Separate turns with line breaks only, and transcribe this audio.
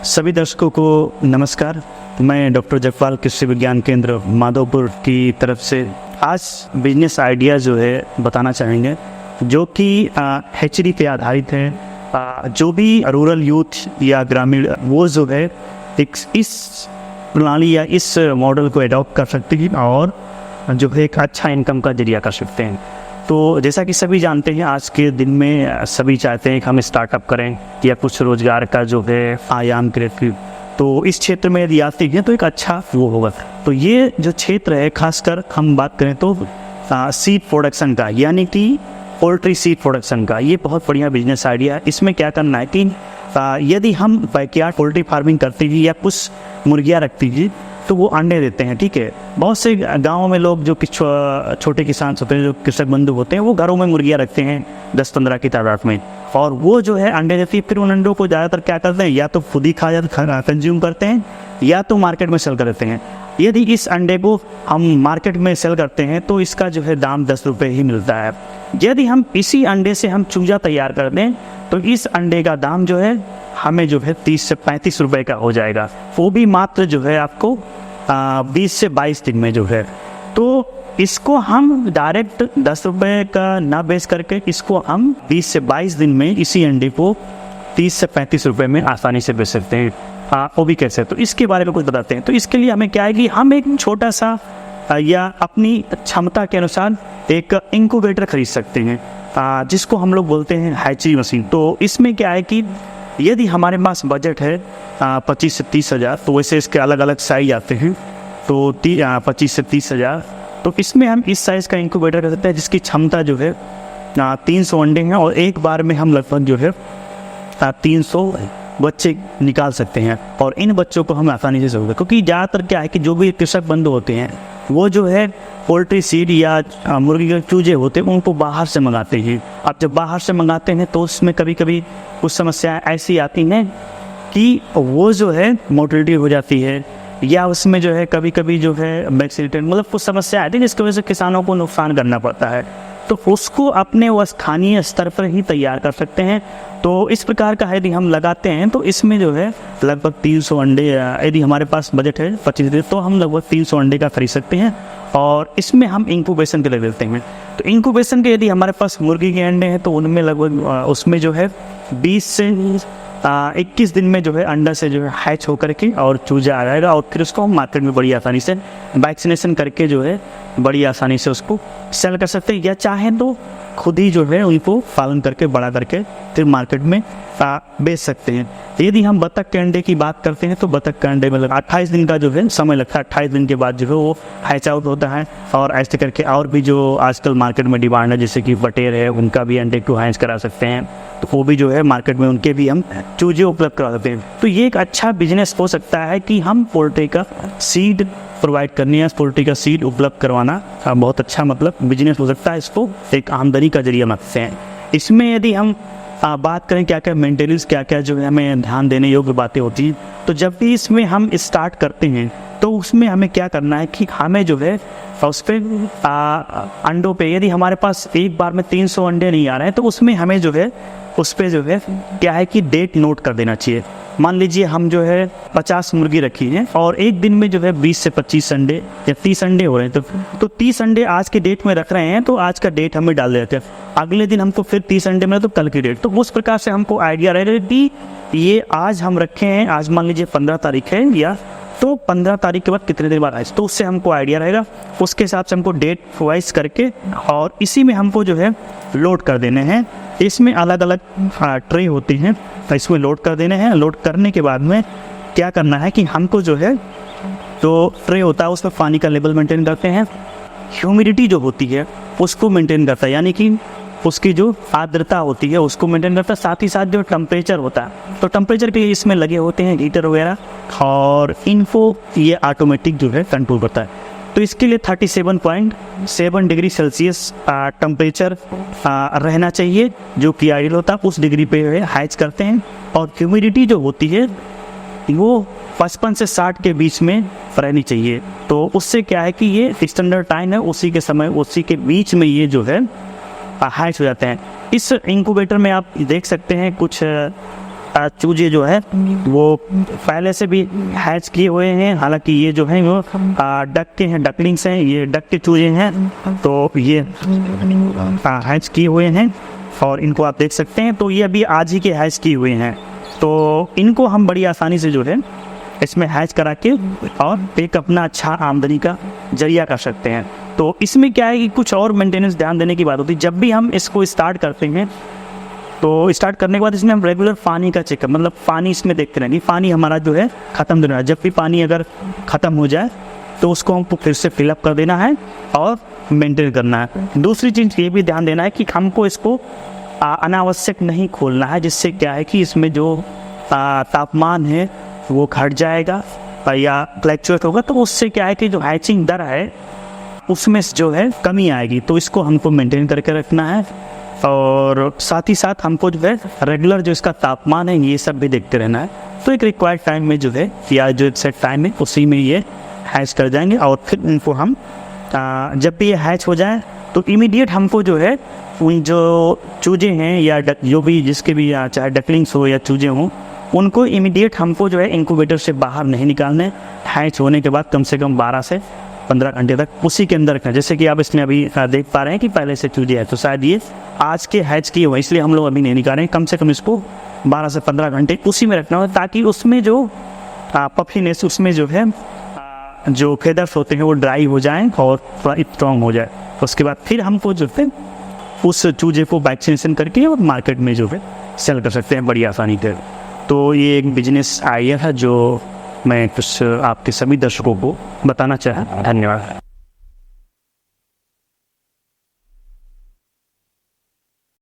सभी दर्शकों को नमस्कार। मैं डॉक्टर जगपाल कृषि विज्ञान केंद्र माधोपुर की तरफ से आज बिजनेस आइडिया जो है बताना चाहेंगे, जो कि हैचरी पे आधारित है। जो भी रूरल यूथ या ग्रामीण वो जो है इस प्रणाली या इस मॉडल को एडॉप्ट कर सकते हैं और जो है एक अच्छा इनकम का जरिया कर सकते हैं। तो जैसा कि सभी जानते हैं, आज के दिन में सभी चाहते हैं कि हम स्टार्टअप करें या कुछ रोज़गार का जो है आयाम करें। तो इस क्षेत्र में यदि आते हैं तो एक अच्छा वो होगा। तो ये जो क्षेत्र है, खासकर हम बात करें तो सीड प्रोडक्शन का, यानी कि पोल्ट्री सीड प्रोडक्शन का, ये बहुत बढ़िया बिजनेस आइडिया है। इसमें क्या करना है कि यदि हम बैकयार्ड पोल्ट्री फार्मिंग करते हैं या कुछ मुर्गियाँ रखते हैं तो वो अंडे देते हैं, ठीक है। बहुत से गाँव में लोग जो छोटे किसान होते हैं, जो कृषक बंधु होते हैं, वो घरों में मुर्गियाँ रखते हैं 10-15 की तादाद में, और वो जो है अंडे देती है। फिर उन अंडों को ज़्यादातर क्या करते हैं, या तो खुद ही कंज्यूम करते हैं या तो मार्केट में सेल करते हैं। यदि इस अंडे को हम मार्केट में सेल करते हैं तो इसका जो है दाम 10 रुपये ही मिलता है। यदि हम इसी अंडे से हम चूजा तैयार कर दें तो इस अंडे का दाम जो है हमें जो है 30 से 35 रुपये का हो जाएगा, वो भी मात्र जो है आपको 20 से 22 दिन में जो है। तो इसको हम डायरेक्ट 10 रुपये का ना बेच करके इसको हम 20 से 22 दिन में इसी अंडे को 30 से 35 रुपये में आसानी से बेच सकते हैं। वो भी कैसे, तो इसके बारे में कुछ बताते हैं। तो इसके लिए हमें क्या है कि हम एक छोटा सा या अपनी क्षमता के अनुसार एक इंक्यूबेटर खरीद सकते हैं, जिसको हम लोग बोलते हैं हैचरी मशीन। तो इसमें क्या है कि यदि हमारे पास बजट है 25 से 30 हज़ार, तो वैसे इसके अलग अलग साइज आते हैं, तो 25 से 30 हज़ार, तो इसमें हम इस साइज़ का इंक्यूबेटर कर सकते हैं, जिसकी क्षमता जो है 300 अंडे हैं और एक बार में हम लगभग जो है 300 बच्चे निकाल सकते हैं। और इन बच्चों को हम आसानी से सकते, क्योंकि ज़्यादातर क्या है कि जो भी कृषक बंधु होते हैं वो जो है पोल्ट्री सीड या मुर्गी के चूजे होते हैं उनको बाहर से मंगाते हैं। अब जब बाहर से मंगाते हैं तो उसमें कभी कभी कुछ समस्याएं ऐसी आती हैं कि वो जो है मोर्टेलिटी हो जाती है, या उसमें जो है कभी कभी जो है वैक्सीनेटेड, मतलब कुछ समस्या आती है जिसकी वजह से किसानों को नुकसान करना पड़ता है। तो उसको अपने वो स्थानीय स्तर पर ही तैयार कर सकते हैं। तो इस प्रकार का यदि हम लगाते हैं तो इसमें जो है लगभग 300 अंडे, यदि हमारे पास बजट है 25 दिन, तो हम लगभग 300 अंडे का खरीद सकते हैं और इसमें हम इंक्यूबेशन के लिए देते हैं। तो इंक्यूबेशन के यदि हमारे पास मुर्गी के अंडे हैं तो उनमें लगभग उसमें जो है 20 से 21 दिन में जो है अंडा से जो है हैच होकर के और चूजा आ जाएगा, और फिर उसको हम मार्केट में बड़ी आसानी से वैक्सीनेशन करके जो है बड़ी आसानी से उसको सेल कर सकते हैं, या चाहें तो खुद ही जो है उनको पालन करके बड़ा करके फिर मार्केट में बेच सकते हैं। यदि हम बतख के अंडे की बात करते हैं तो बतख के अंडे मतलब 28 दिन का जो है समय लगता है। 28 दिन के बाद जो है वो हैच आउट होता है, और ऐसे करके और भी जो आजकल मार्केट में डिमांड है, जैसे कि बटेर है, उनका भी अंडे को हैच करा सकते हैं, तो वो भी जो है मार्केट में उनके भी हम चूजे उपलब्ध करा सकते हैं। तो ये एक अच्छा बिजनेस हो सकता है कि हम पोल्ट्री का सीड प्रोवाइड करनी है, पोल्ट्री का सीड उपलब्ध करवाना बहुत अच्छा मतलब बिजनेस हो सकता है। इसको एक आमदनी का जरिया मानते हैं। इसमें यदि हम बात करें क्या क्या मेंटेनेंस, क्या क्या जो है हमें ध्यान देने योग्य बातें होती हैं, तो जब भी इसमें हम स्टार्ट करते हैं तो उसमें हमें क्या करना है कि हमें जो है उस पर अंडों पे, यदि हमारे पास एक बार में 300 अंडे नहीं आ रहे हैं तो उसमें हमें जो है उस पर जो है क्या है कि डेट नोट कर देना चाहिए। मान लीजिए हम जो है 50 मुर्गी रखी हैं और एक दिन में जो है 20 से 25 अंडे या 30 अंडे हो रहे हैं, तो 30 अंडे आज के डेट में रख रहे हैं, तो आज का डेट हमें डाल देते हैं। अगले दिन हमको फिर 30 अंडे मिले तो कल की डेट, तो उस प्रकार से हमको आइडिया रहेगा कि ये आज हम रखे हैं, आज मान लीजिए 15 तारीख है, या तो 15 तारीख के बाद कितने दिन बाद आए, तो उससे हमको आइडिया रहेगा। उसके हिसाब से हमको डेट वाइज करके और इसी में हमको जो है लोड कर देने हैं। इसमें अलग अलग ट्रे होते हैं, तो इसमें लोड कर देने हैं। लोड करने के बाद में क्या करना है कि हमको जो है जो ट्रे होता है उसमें पानी का लेवल मेंटेन करते हैं, ह्यूमिडिटी जो होती है उसको मेंटेन करता है, यानी कि उसकी जो आर्द्रता होती है उसको मेंटेन करता है। साथ ही साथ जो टेम्परेचर होता है, तो टेम्परेचर के लिए इसमें लगे होते हैं हीटर वगैरह, और इनको ये ऑटोमेटिक जो है कंट्रोल करता है। तो इसके लिए 37.7 डिग्री सेल्सियस टेम्परेचर रहना चाहिए, जो कि आइडियल होता है। उस डिग्री पे हैच करते हैं, और ह्यूमिडिटी जो होती है वो 55 से 60 के बीच में रहनी चाहिए। तो उससे क्या है कि ये स्टैंडर्ड टाइम है, उसी के समय उसी के बीच में ये जो है हैच हो जाते हैं। इस इंक्यूबेटर में आप देख सकते हैं कुछ चूजे जो है वो पहले से भी हैच किए हुए हैं। हालांकि ये जो है वो डक के हैं, डकलिंग्स हैं, ये डक के चूजे हैं, तो ये हैच किए हुए हैं और इनको आप देख सकते हैं। तो ये अभी आज ही के हैच किए हुए हैं, तो इनको हम बड़ी आसानी से जो है इसमें हैच करा के और एक अपना अच्छा आमदनी का जरिया कर सकते हैं। तो इसमें क्या है कि कुछ और मेंटेनेंस ध्यान देने की बात होती है। जब भी हम इसको स्टार्ट करते हैं तो स्टार्ट करने के बाद इसमें हम रेगुलर पानी का चेकअप, मतलब पानी इसमें देखते रहेंगे, पानी हमारा जो है ख़त्म देना है। जब भी पानी अगर ख़त्म हो जाए तो उसको हमको फिर से फिलअप कर देना है और मेंटेन करना है। दूसरी चीज़ ये भी ध्यान देना है कि हमको इसको अनावश्यक नहीं खोलना है, जिससे क्या है कि इसमें जो तापमान है वो घट जाएगा या फ्लैक्चुएट होगा, तो उससे क्या है कि जो हैचिंग दर है उसमें जो है कमी आएगी। तो इसको हमको मेंटेन करके रखना है और साथ ही साथ हमको जो है रेगुलर जो इसका तापमान है ये सब भी देखते रहना है। तो एक रिक्वायर्ड टाइम में जो है या जो सेट टाइम है उसी में ये हैच कर जाएंगे और फिर इनको हम जब भी ये हैच हो जाए तो इमीडिएट हमको जो है उन जो चूजे हैं या जो भी जिसके भी चाहे डकलिंग्स हो या चूजे हों, उनको इमीडिएट हमको जो है इंक्यूबेटर से बाहर नहीं निकालने। हैच होने के बाद कम से कम 12 से 15 घंटे तक उसी के अंदर रखना। जैसे कि आप इसमें अभी देख पा रहे हैं कि पहले से चूजे है, तो शायद ये आज के हैच किए हुए, इसलिए हम लोग अभी नहीं निकालें। कम से कम इसको 12 से 15 घंटे उसी में रखना है, ताकि उसमें जो पफीनेस, उसमें जो है जो फेदर्स होते हैं वो ड्राई हो जाएं और थोड़ा स्ट्रॉन्ग हो जाए। उसके बाद फिर हमको जो है उस चूजे को वैक्सीनेशन करके और मार्केट में जो है सेल कर सकते हैं बड़ी आसानी से। तो ये एक बिजनेस आइडिया है जो मैं कुछ आपके सभी दर्शकों को बताना चाहा। धन्यवाद।